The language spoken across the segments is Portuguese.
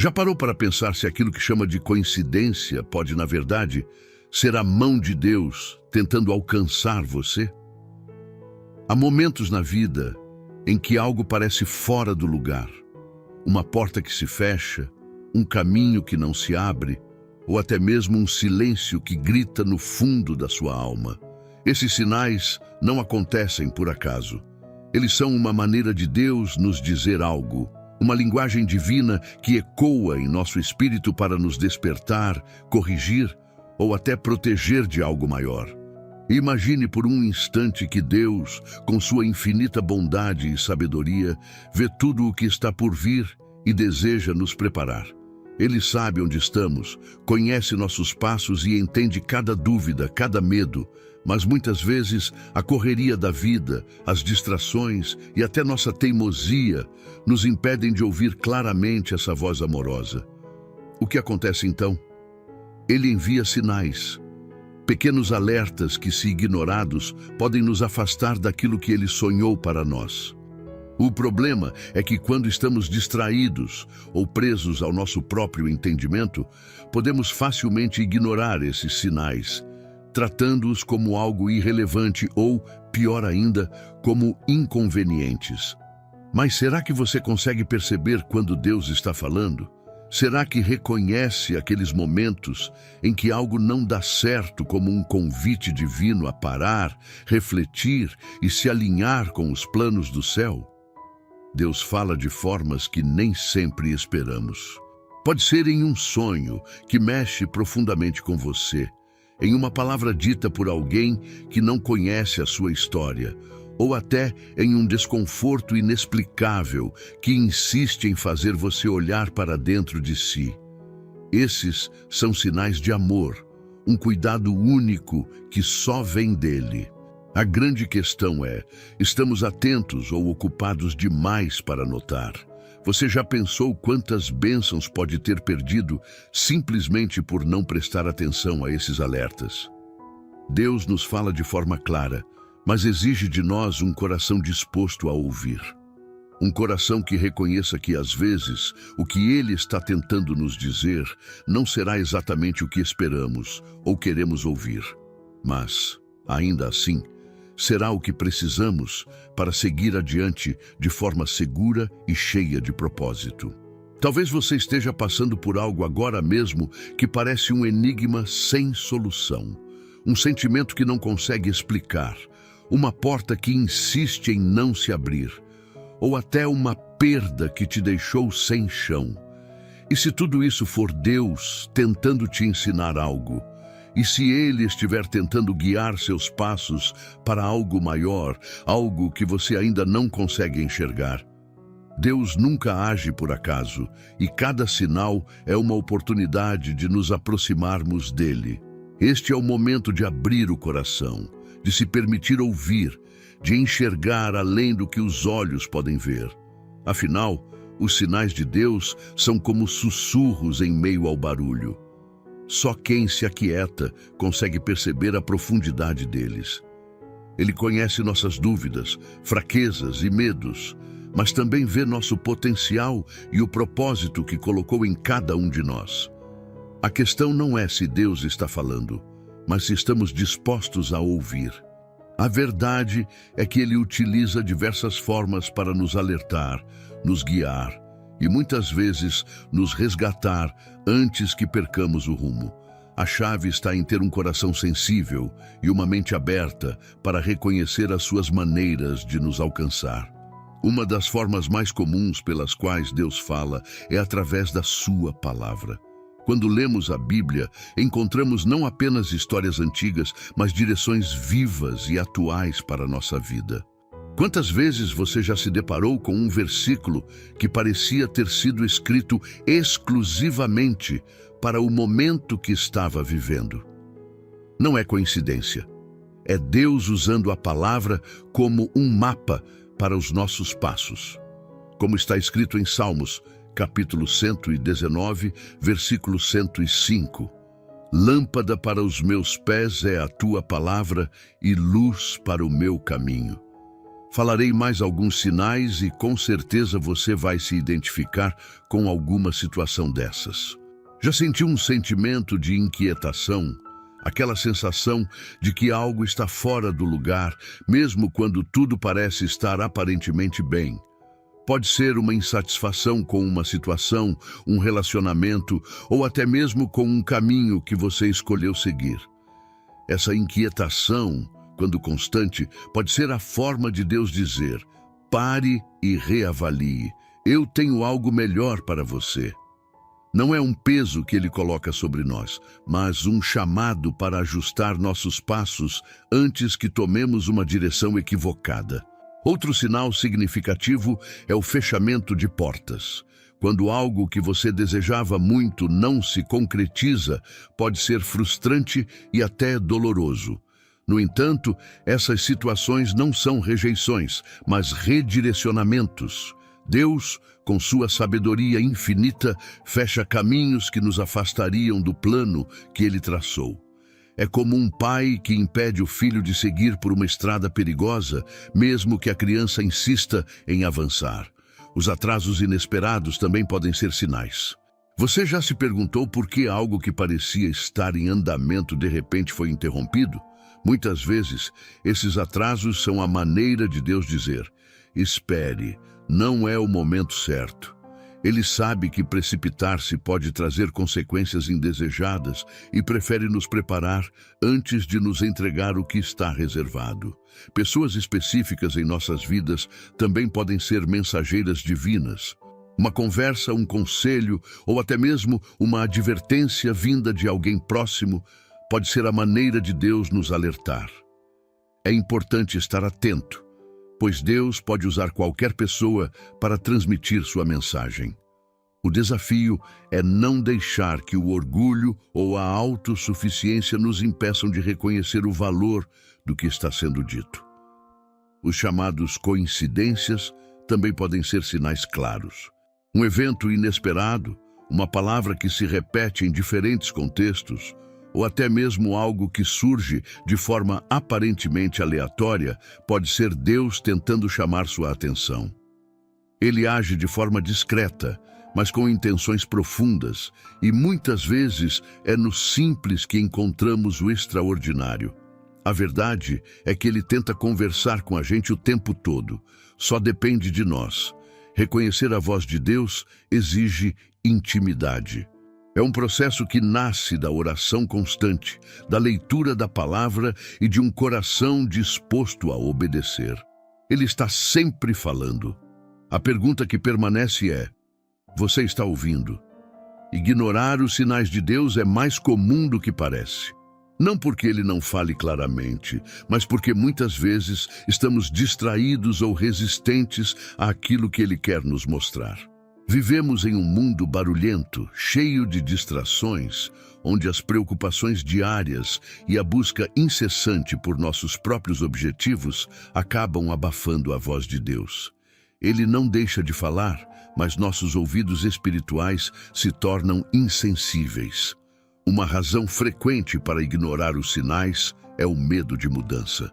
Já parou para pensar se aquilo que chama de coincidência pode, na verdade, ser a mão de Deus tentando alcançar você? Há momentos na vida em que algo parece fora do lugar. Uma porta que se fecha, um caminho que não se abre, ou até mesmo um silêncio que grita no fundo da sua alma. Esses sinais não acontecem por acaso. Eles são uma maneira de Deus nos dizer algo, uma linguagem divina que ecoa em nosso espírito para nos despertar, corrigir ou até proteger de algo maior. Imagine por um instante que Deus, com sua infinita bondade e sabedoria, vê tudo o que está por vir e deseja nos preparar. Ele sabe onde estamos, conhece nossos passos e entende cada dúvida, cada medo, mas muitas vezes a correria da vida, as distrações e até nossa teimosia nos impedem de ouvir claramente essa voz amorosa. O que acontece então? Ele envia sinais, pequenos alertas que, se ignorados, podem nos afastar daquilo que ele sonhou para nós. O problema é que quando estamos distraídos ou presos ao nosso próprio entendimento, podemos facilmente ignorar esses sinais, tratando-os como algo irrelevante ou, pior ainda, como inconvenientes. Mas será que você consegue perceber quando Deus está falando? Será que reconhece aqueles momentos em que algo não dá certo como um convite divino a parar, refletir e se alinhar com os planos do céu? Deus fala de formas que nem sempre esperamos. Pode ser em um sonho que mexe profundamente com você, em uma palavra dita por alguém que não conhece a sua história, ou até em um desconforto inexplicável que insiste em fazer você olhar para dentro de si. Esses são sinais de amor, um cuidado único que só vem dele. A grande questão é, estamos atentos ou ocupados demais para notar? Você já pensou quantas bênçãos pode ter perdido simplesmente por não prestar atenção a esses alertas? Deus nos fala de forma clara, mas exige de nós um coração disposto a ouvir. Um coração que reconheça que, às vezes, o que Ele está tentando nos dizer não será exatamente o que esperamos ou queremos ouvir. Mas, ainda assim, será o que precisamos para seguir adiante de forma segura e cheia de propósito. Talvez você esteja passando por algo agora mesmo que parece um enigma sem solução, um sentimento que não consegue explicar, uma porta que insiste em não se abrir, ou até uma perda que te deixou sem chão. E se tudo isso for Deus tentando te ensinar algo, e se Ele estiver tentando guiar seus passos para algo maior, algo que você ainda não consegue enxergar? Deus nunca age por acaso, e cada sinal é uma oportunidade de nos aproximarmos dele. Este é o momento de abrir o coração, de se permitir ouvir, de enxergar além do que os olhos podem ver. Afinal, os sinais de Deus são como sussurros em meio ao barulho. Só quem se aquieta consegue perceber a profundidade deles. Ele conhece nossas dúvidas, fraquezas e medos, mas também vê nosso potencial e o propósito que colocou em cada um de nós. A questão não é se Deus está falando, mas se estamos dispostos a ouvir. A verdade é que Ele utiliza diversas formas para nos alertar, nos guiar e muitas vezes nos resgatar antes que percamos o rumo. A chave está em ter um coração sensível e uma mente aberta para reconhecer as suas maneiras de nos alcançar. Uma das formas mais comuns pelas quais Deus fala é através da sua palavra. Quando lemos a Bíblia, encontramos não apenas histórias antigas, mas direções vivas e atuais para a nossa vida. Quantas vezes você já se deparou com um versículo que parecia ter sido escrito exclusivamente para o momento que estava vivendo? Não é coincidência. É Deus usando a palavra como um mapa para os nossos passos. Como está escrito em Salmos, capítulo 119, versículo 105. Lâmpada para os meus pés é a tua palavra e luz para o meu caminho. Falarei mais alguns sinais e com certeza você vai se identificar com alguma situação dessas. Já sentiu um sentimento de inquietação? Aquela sensação de que algo está fora do lugar, mesmo quando tudo parece estar aparentemente bem. Pode ser uma insatisfação com uma situação, um relacionamento ou até mesmo com um caminho que você escolheu seguir. Essa inquietação, quando constante, pode ser a forma de Deus dizer: pare e reavalie. Eu tenho algo melhor para você. Não é um peso que Ele coloca sobre nós, mas um chamado para ajustar nossos passos antes que tomemos uma direção equivocada. Outro sinal significativo é o fechamento de portas. Quando algo que você desejava muito não se concretiza, pode ser frustrante e até doloroso. No entanto, essas situações não são rejeições, mas redirecionamentos. Deus, com sua sabedoria infinita, fecha caminhos que nos afastariam do plano que Ele traçou. É como um pai que impede o filho de seguir por uma estrada perigosa, mesmo que a criança insista em avançar. Os atrasos inesperados também podem ser sinais. Você já se perguntou por que algo que parecia estar em andamento de repente foi interrompido? Muitas vezes, esses atrasos são a maneira de Deus dizer: espere, não é o momento certo. Ele sabe que precipitar-se pode trazer consequências indesejadas e prefere nos preparar antes de nos entregar o que está reservado. Pessoas específicas em nossas vidas também podem ser mensageiras divinas. Uma conversa, um conselho ou até mesmo uma advertência vinda de alguém próximo pode ser a maneira de Deus nos alertar. É importante estar atento, pois Deus pode usar qualquer pessoa para transmitir sua mensagem. O desafio é não deixar que o orgulho ou a autossuficiência nos impeçam de reconhecer o valor do que está sendo dito. Os chamados coincidências também podem ser sinais claros. Um evento inesperado, uma palavra que se repete em diferentes contextos, ou até mesmo algo que surge de forma aparentemente aleatória, pode ser Deus tentando chamar sua atenção. Ele age de forma discreta, mas com intenções profundas, e muitas vezes é no simples que encontramos o extraordinário. A verdade é que Ele tenta conversar com a gente o tempo todo. Só depende de nós. Reconhecer a voz de Deus exige intimidade. É um processo que nasce da oração constante, da leitura da palavra e de um coração disposto a obedecer. Ele está sempre falando. A pergunta que permanece é: você está ouvindo? Ignorar os sinais de Deus é mais comum do que parece. Não porque Ele não fale claramente, mas porque muitas vezes estamos distraídos ou resistentes àquilo que Ele quer nos mostrar. Vivemos em um mundo barulhento, cheio de distrações, onde as preocupações diárias e a busca incessante por nossos próprios objetivos acabam abafando a voz de Deus. Ele não deixa de falar, mas nossos ouvidos espirituais se tornam insensíveis. Uma razão frequente para ignorar os sinais é o medo de mudança.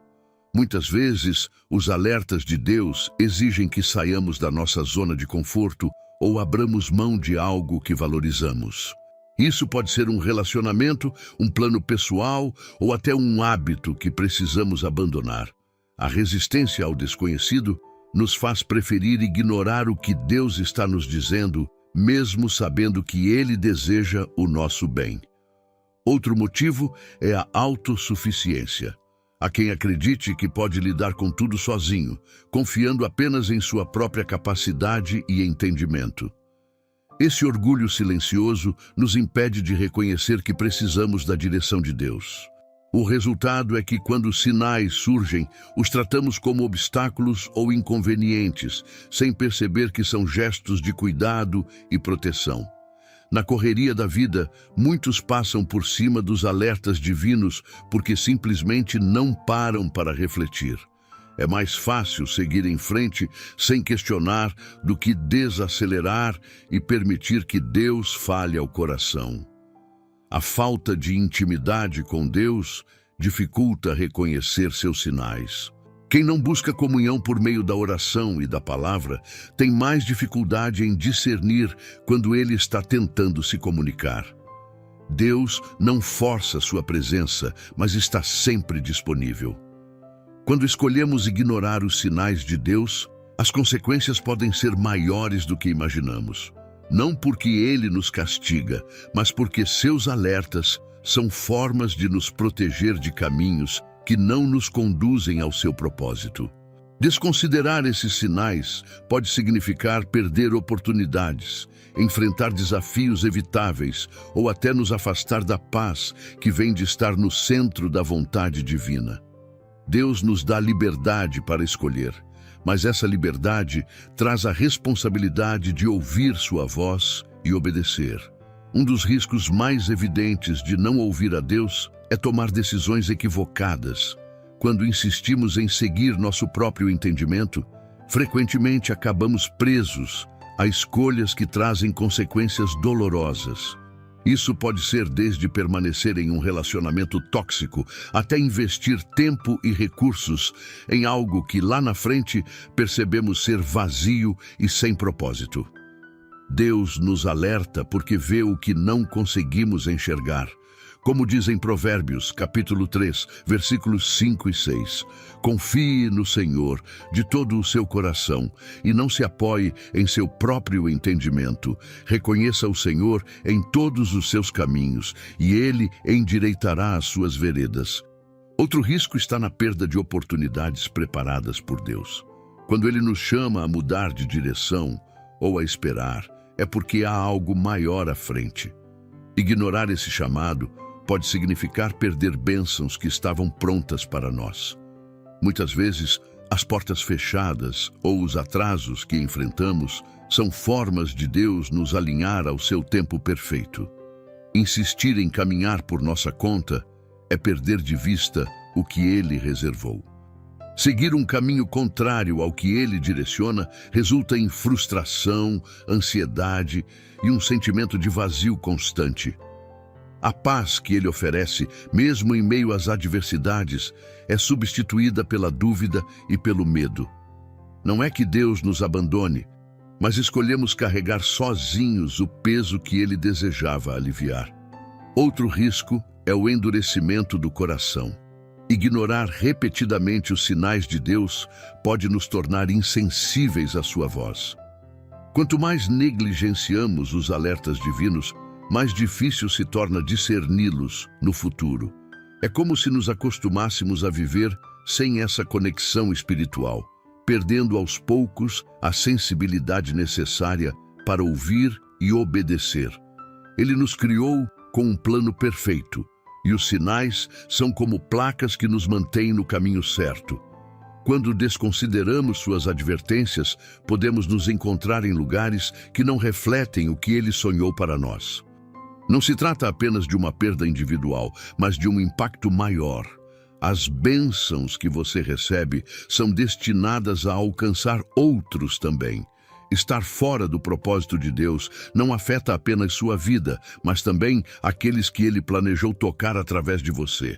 Muitas vezes, os alertas de Deus exigem que saiamos da nossa zona de conforto ou abramos mão de algo que valorizamos. Isso pode ser um relacionamento, um plano pessoal ou até um hábito que precisamos abandonar. A resistência ao desconhecido nos faz preferir ignorar o que Deus está nos dizendo, mesmo sabendo que Ele deseja o nosso bem. Outro motivo é a autossuficiência. Há quem acredite que pode lidar com tudo sozinho, confiando apenas em sua própria capacidade e entendimento. Esse orgulho silencioso nos impede de reconhecer que precisamos da direção de Deus. O resultado é que, quando os sinais surgem, os tratamos como obstáculos ou inconvenientes, sem perceber que são gestos de cuidado e proteção. Na correria da vida, muitos passam por cima dos alertas divinos porque simplesmente não param para refletir. É mais fácil seguir em frente sem questionar do que desacelerar e permitir que Deus fale ao coração. A falta de intimidade com Deus dificulta reconhecer seus sinais. Quem não busca comunhão por meio da oração e da palavra tem mais dificuldade em discernir quando ele está tentando se comunicar. Deus não força sua presença, mas está sempre disponível. Quando escolhemos ignorar os sinais de Deus, as consequências podem ser maiores do que imaginamos. Não porque ele nos castiga, mas porque seus alertas são formas de nos proteger de caminhos que não nos conduzem ao seu propósito. Desconsiderar esses sinais pode significar perder oportunidades, enfrentar desafios evitáveis ou até nos afastar da paz que vem de estar no centro da vontade divina. Deus nos dá liberdade para escolher, mas essa liberdade traz a responsabilidade de ouvir sua voz e obedecer. Um dos riscos mais evidentes de não ouvir a Deus é tomar decisões equivocadas. Quando insistimos em seguir nosso próprio entendimento, frequentemente acabamos presos a escolhas que trazem consequências dolorosas. Isso pode ser desde permanecer em um relacionamento tóxico até investir tempo e recursos em algo que lá na frente percebemos ser vazio e sem propósito. Deus nos alerta porque vê o que não conseguimos enxergar. Como diz em Provérbios, capítulo 3, versículos 5 e 6. Confie no Senhor de todo o seu coração e não se apoie em seu próprio entendimento. Reconheça o Senhor em todos os seus caminhos e ele endireitará as suas veredas. Outro risco está na perda de oportunidades preparadas por Deus. Quando ele nos chama a mudar de direção ou a esperar, é porque há algo maior à frente. Ignorar esse chamado pode significar perder bênçãos que estavam prontas para nós. Muitas vezes, as portas fechadas ou os atrasos que enfrentamos são formas de Deus nos alinhar ao seu tempo perfeito. Insistir em caminhar por nossa conta é perder de vista o que Ele reservou. Seguir um caminho contrário ao que Ele direciona resulta em frustração, ansiedade e um sentimento de vazio constante. A paz que Ele oferece, mesmo em meio às adversidades, é substituída pela dúvida e pelo medo. Não é que Deus nos abandone, mas escolhemos carregar sozinhos o peso que Ele desejava aliviar. Outro risco é o endurecimento do coração. Ignorar repetidamente os sinais de Deus pode nos tornar insensíveis à sua voz. Quanto mais negligenciamos os alertas divinos, mais difícil se torna discerni-los no futuro. É como se nos acostumássemos a viver sem essa conexão espiritual, perdendo aos poucos a sensibilidade necessária para ouvir e obedecer. Ele nos criou com um plano perfeito, e os sinais são como placas que nos mantêm no caminho certo. Quando desconsideramos suas advertências, podemos nos encontrar em lugares que não refletem o que Ele sonhou para nós. Não se trata apenas de uma perda individual, mas de um impacto maior. As bênçãos que você recebe são destinadas a alcançar outros também. Estar fora do propósito de Deus não afeta apenas sua vida, mas também aqueles que Ele planejou tocar através de você.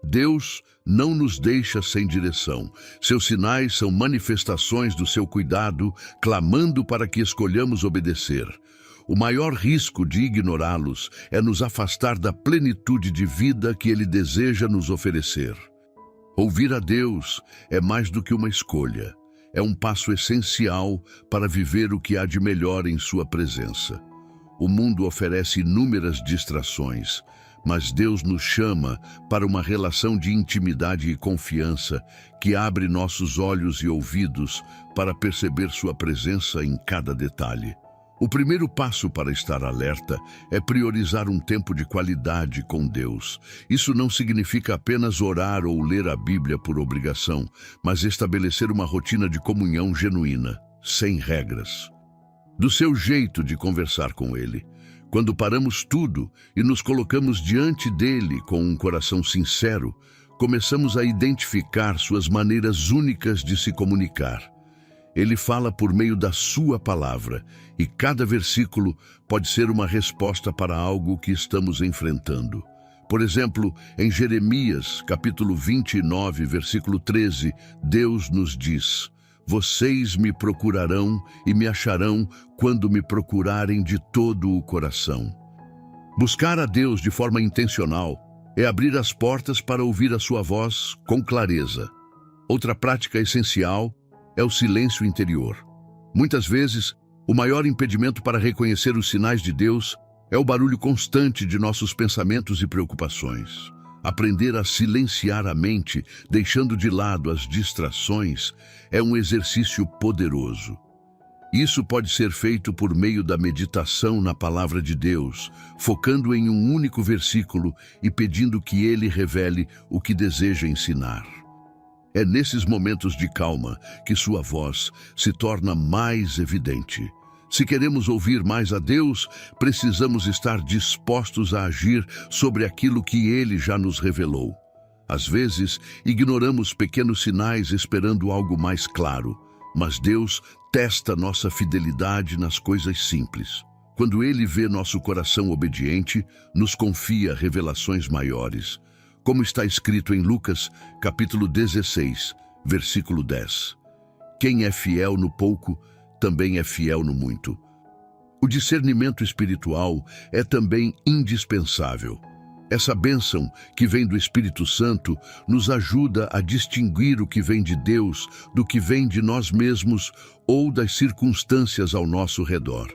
Deus não nos deixa sem direção. Seus sinais são manifestações do seu cuidado, clamando para que escolhamos obedecer. O maior risco de ignorá-los é nos afastar da plenitude de vida que Ele deseja nos oferecer. Ouvir a Deus é mais do que uma escolha. É um passo essencial para viver o que há de melhor em sua presença. O mundo oferece inúmeras distrações, mas Deus nos chama para uma relação de intimidade e confiança que abre nossos olhos e ouvidos para perceber sua presença em cada detalhe. O primeiro passo para estar alerta é priorizar um tempo de qualidade com Deus. Isso não significa apenas orar ou ler a Bíblia por obrigação, mas estabelecer uma rotina de comunhão genuína, sem regras. Do seu jeito de conversar com Ele. Quando paramos tudo e nos colocamos diante dele com um coração sincero, começamos a identificar suas maneiras únicas de se comunicar. Ele fala por meio da sua palavra, e cada versículo pode ser uma resposta para algo que estamos enfrentando. Por exemplo, em Jeremias, capítulo 29, versículo 13, Deus nos diz: vocês me procurarão e me acharão quando me procurarem de todo o coração. Buscar a Deus de forma intencional é abrir as portas para ouvir a sua voz com clareza. Outra prática essencial é o silêncio interior. Muitas vezes, o maior impedimento para reconhecer os sinais de Deus é o barulho constante de nossos pensamentos e preocupações. Aprender a silenciar a mente, deixando de lado as distrações, é um exercício poderoso. Isso pode ser feito por meio da meditação na palavra de Deus, focando em um único versículo e pedindo que Ele revele o que deseja ensinar. É nesses momentos de calma que sua voz se torna mais evidente. Se queremos ouvir mais a Deus, precisamos estar dispostos a agir sobre aquilo que Ele já nos revelou. Às vezes, ignoramos pequenos sinais esperando algo mais claro, mas Deus testa nossa fidelidade nas coisas simples. Quando Ele vê nosso coração obediente, nos confia revelações maiores, como está escrito em Lucas, capítulo 16, versículo 10. Quem é fiel no pouco, também é fiel no muito. O discernimento espiritual é também indispensável. Essa bênção que vem do Espírito Santo nos ajuda a distinguir o que vem de Deus do que vem de nós mesmos ou das circunstâncias ao nosso redor.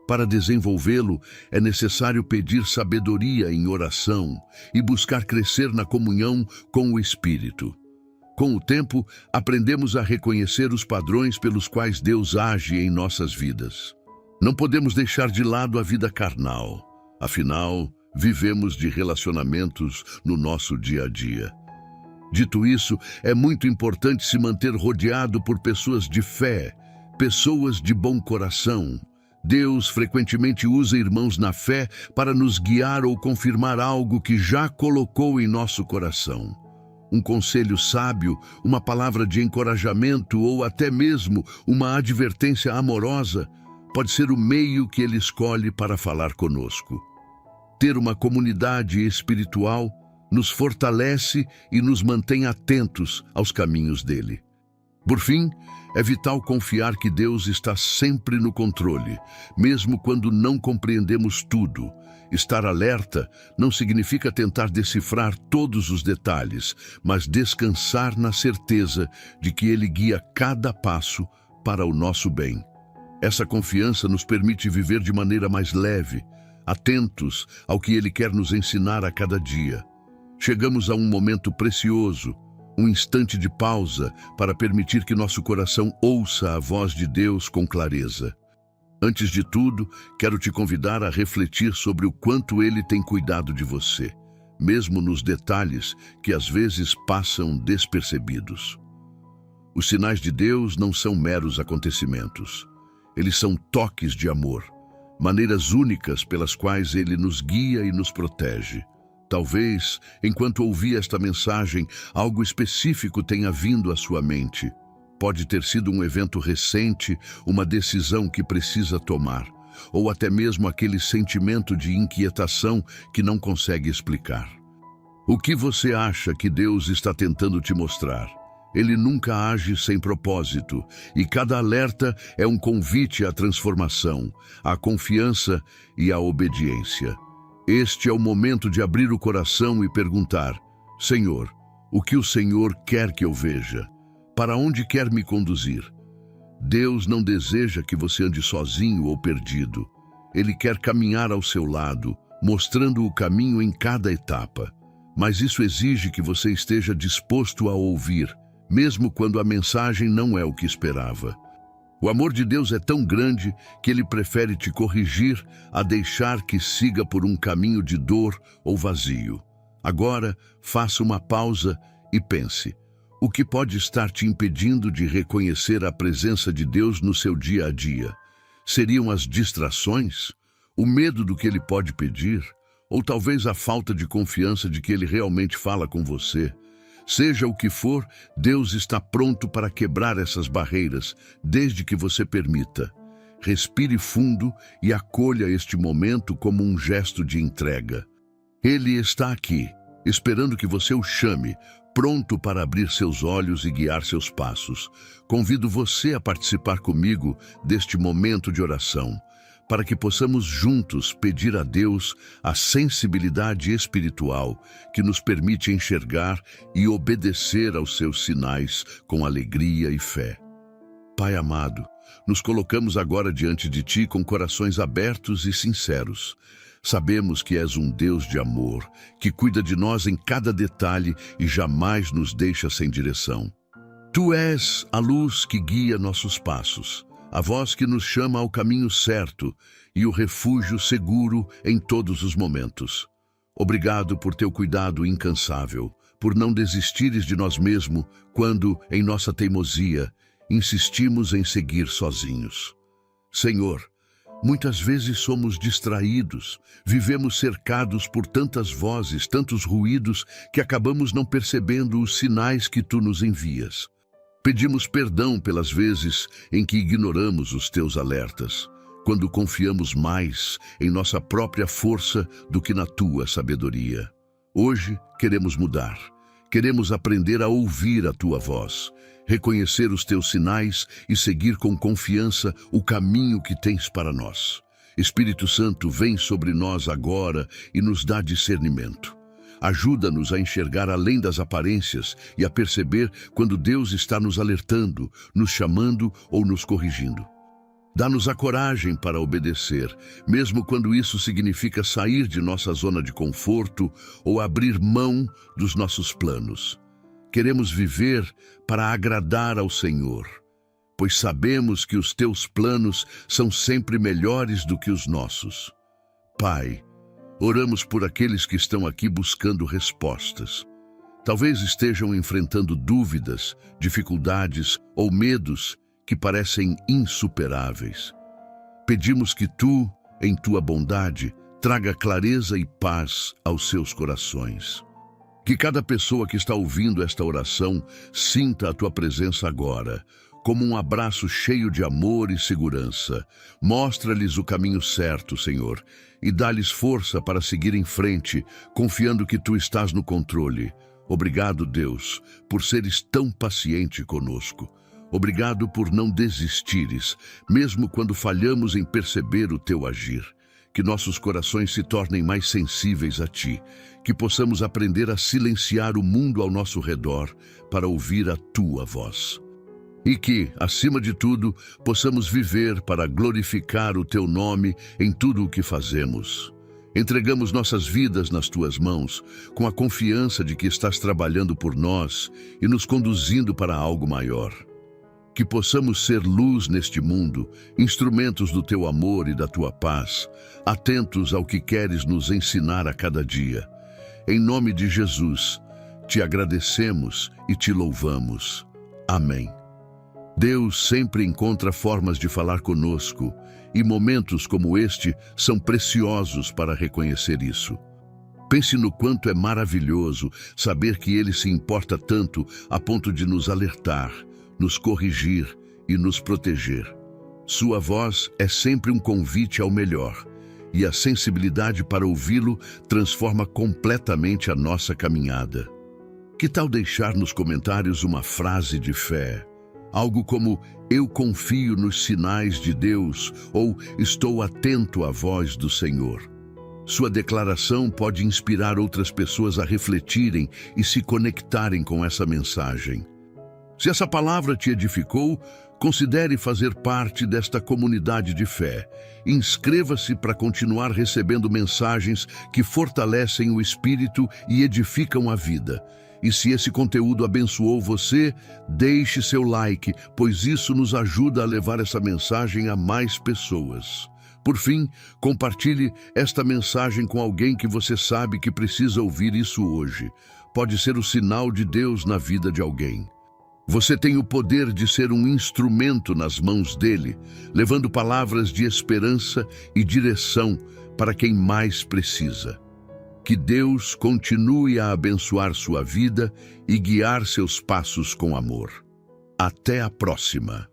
Para desenvolvê-lo, é necessário pedir sabedoria em oração e buscar crescer na comunhão com o Espírito. Com o tempo, aprendemos a reconhecer os padrões pelos quais Deus age em nossas vidas. Não podemos deixar de lado a vida carnal. Afinal, vivemos de relacionamentos no nosso dia a dia. Dito isso, é muito importante se manter rodeado por pessoas de fé, pessoas de bom coração. Deus frequentemente usa irmãos na fé para nos guiar ou confirmar algo que já colocou em nosso coração. Um conselho sábio, uma palavra de encorajamento ou até mesmo uma advertência amorosa pode ser o meio que Ele escolhe para falar conosco. Ter uma comunidade espiritual nos fortalece e nos mantém atentos aos caminhos dele. Por fim, é vital confiar que Deus está sempre no controle, mesmo quando não compreendemos tudo. Estar alerta não significa tentar decifrar todos os detalhes, mas descansar na certeza de que Ele guia cada passo para o nosso bem. Essa confiança nos permite viver de maneira mais leve, atentos ao que Ele quer nos ensinar a cada dia. Chegamos a um momento precioso, um instante de pausa para permitir que nosso coração ouça a voz de Deus com clareza. Antes de tudo, quero te convidar a refletir sobre o quanto Ele tem cuidado de você, mesmo nos detalhes que às vezes passam despercebidos. Os sinais de Deus não são meros acontecimentos. Eles são toques de amor, maneiras únicas pelas quais Ele nos guia e nos protege. Talvez, enquanto ouvia esta mensagem, algo específico tenha vindo à sua mente. Pode ter sido um evento recente, uma decisão que precisa tomar, ou até mesmo aquele sentimento de inquietação que não consegue explicar. O que você acha que Deus está tentando te mostrar? Ele nunca age sem propósito, e cada alerta é um convite à transformação, à confiança e à obediência. Este é o momento de abrir o coração e perguntar: Senhor, o que o Senhor quer que eu veja? Para onde quer me conduzir? Deus não deseja que você ande sozinho ou perdido. Ele quer caminhar ao seu lado, mostrando o caminho em cada etapa. Mas isso exige que você esteja disposto a ouvir, mesmo quando a mensagem não é o que esperava. O amor de Deus é tão grande que Ele prefere te corrigir a deixar que siga por um caminho de dor ou vazio. Agora, faça uma pausa e pense: o que pode estar te impedindo de reconhecer a presença de Deus no seu dia a dia? Seriam as distrações? O medo do que Ele pode pedir? Ou talvez a falta de confiança de que Ele realmente fala com você? Seja o que for, Deus está pronto para quebrar essas barreiras, desde que você permita. Respire fundo e acolha este momento como um gesto de entrega. Ele está aqui, esperando que você o chame, pronto para abrir seus olhos e guiar seus passos. Convido você a participar comigo deste momento de oração, para que possamos juntos pedir a Deus a sensibilidade espiritual que nos permite enxergar e obedecer aos seus sinais com alegria e fé. Pai amado, nos colocamos agora diante de Ti com corações abertos e sinceros. Sabemos que és um Deus de amor, que cuida de nós em cada detalhe e jamais nos deixa sem direção. Tu és a luz que guia nossos passos, a voz que nos chama ao caminho certo e o refúgio seguro em todos os momentos. Obrigado por teu cuidado incansável, por não desistires de nós mesmos quando, em nossa teimosia, insistimos em seguir sozinhos. Senhor, muitas vezes somos distraídos, vivemos cercados por tantas vozes, tantos ruídos, que acabamos não percebendo os sinais que Tu nos envias. Pedimos perdão pelas vezes em que ignoramos os Teus alertas, quando confiamos mais em nossa própria força do que na Tua sabedoria. Hoje queremos mudar, queremos aprender a ouvir a Tua voz, reconhecer os Teus sinais e seguir com confiança o caminho que tens para nós. Espírito Santo, vem sobre nós agora e nos dá discernimento. Ajuda-nos a enxergar além das aparências e a perceber quando Deus está nos alertando, nos chamando ou nos corrigindo. Dá-nos a coragem para obedecer, mesmo quando isso significa sair de nossa zona de conforto ou abrir mão dos nossos planos. Queremos viver para agradar ao Senhor, pois sabemos que os Teus planos são sempre melhores do que os nossos. Pai, oramos por aqueles que estão aqui buscando respostas. Talvez estejam enfrentando dúvidas, dificuldades ou medos que parecem insuperáveis. Pedimos que Tu, em Tua bondade, traga clareza e paz aos seus corações. Que cada pessoa que está ouvindo esta oração sinta a Tua presença agora, como um abraço cheio de amor e segurança. Mostra-lhes o caminho certo, Senhor, e dá-lhes força para seguir em frente, confiando que Tu estás no controle. Obrigado, Deus, por seres tão paciente conosco. Obrigado por não desistires, mesmo quando falhamos em perceber o Teu agir. Que nossos corações se tornem mais sensíveis a Ti, que possamos aprender a silenciar o mundo ao nosso redor para ouvir a Tua voz. E que, acima de tudo, possamos viver para glorificar o Teu nome em tudo o que fazemos. Entregamos nossas vidas nas Tuas mãos, com a confiança de que estás trabalhando por nós e nos conduzindo para algo maior. Que possamos ser luz neste mundo, instrumentos do Teu amor e da Tua paz, atentos ao que queres nos ensinar a cada dia. Em nome de Jesus, Te agradecemos e Te louvamos. Amém. Deus sempre encontra formas de falar conosco, e momentos como este são preciosos para reconhecer isso. Pense no quanto é maravilhoso saber que Ele se importa tanto a ponto de nos alertar, nos corrigir e nos proteger. Sua voz é sempre um convite ao melhor, e a sensibilidade para ouvi-lo transforma completamente a nossa caminhada. Que tal deixar nos comentários uma frase de fé? Algo como, eu confio nos sinais de Deus, ou estou atento à voz do Senhor. Sua declaração pode inspirar outras pessoas a refletirem e se conectarem com essa mensagem. Se essa palavra te edificou, considere fazer parte desta comunidade de fé. Inscreva-se para continuar recebendo mensagens que fortalecem o espírito e edificam a vida. E se esse conteúdo abençoou você, deixe seu like, pois isso nos ajuda a levar essa mensagem a mais pessoas. Por fim, compartilhe esta mensagem com alguém que você sabe que precisa ouvir isso hoje. Pode ser o sinal de Deus na vida de alguém. Você tem o poder de ser um instrumento nas mãos dele, levando palavras de esperança e direção para quem mais precisa. Que Deus continue a abençoar sua vida e guiar seus passos com amor. Até a próxima!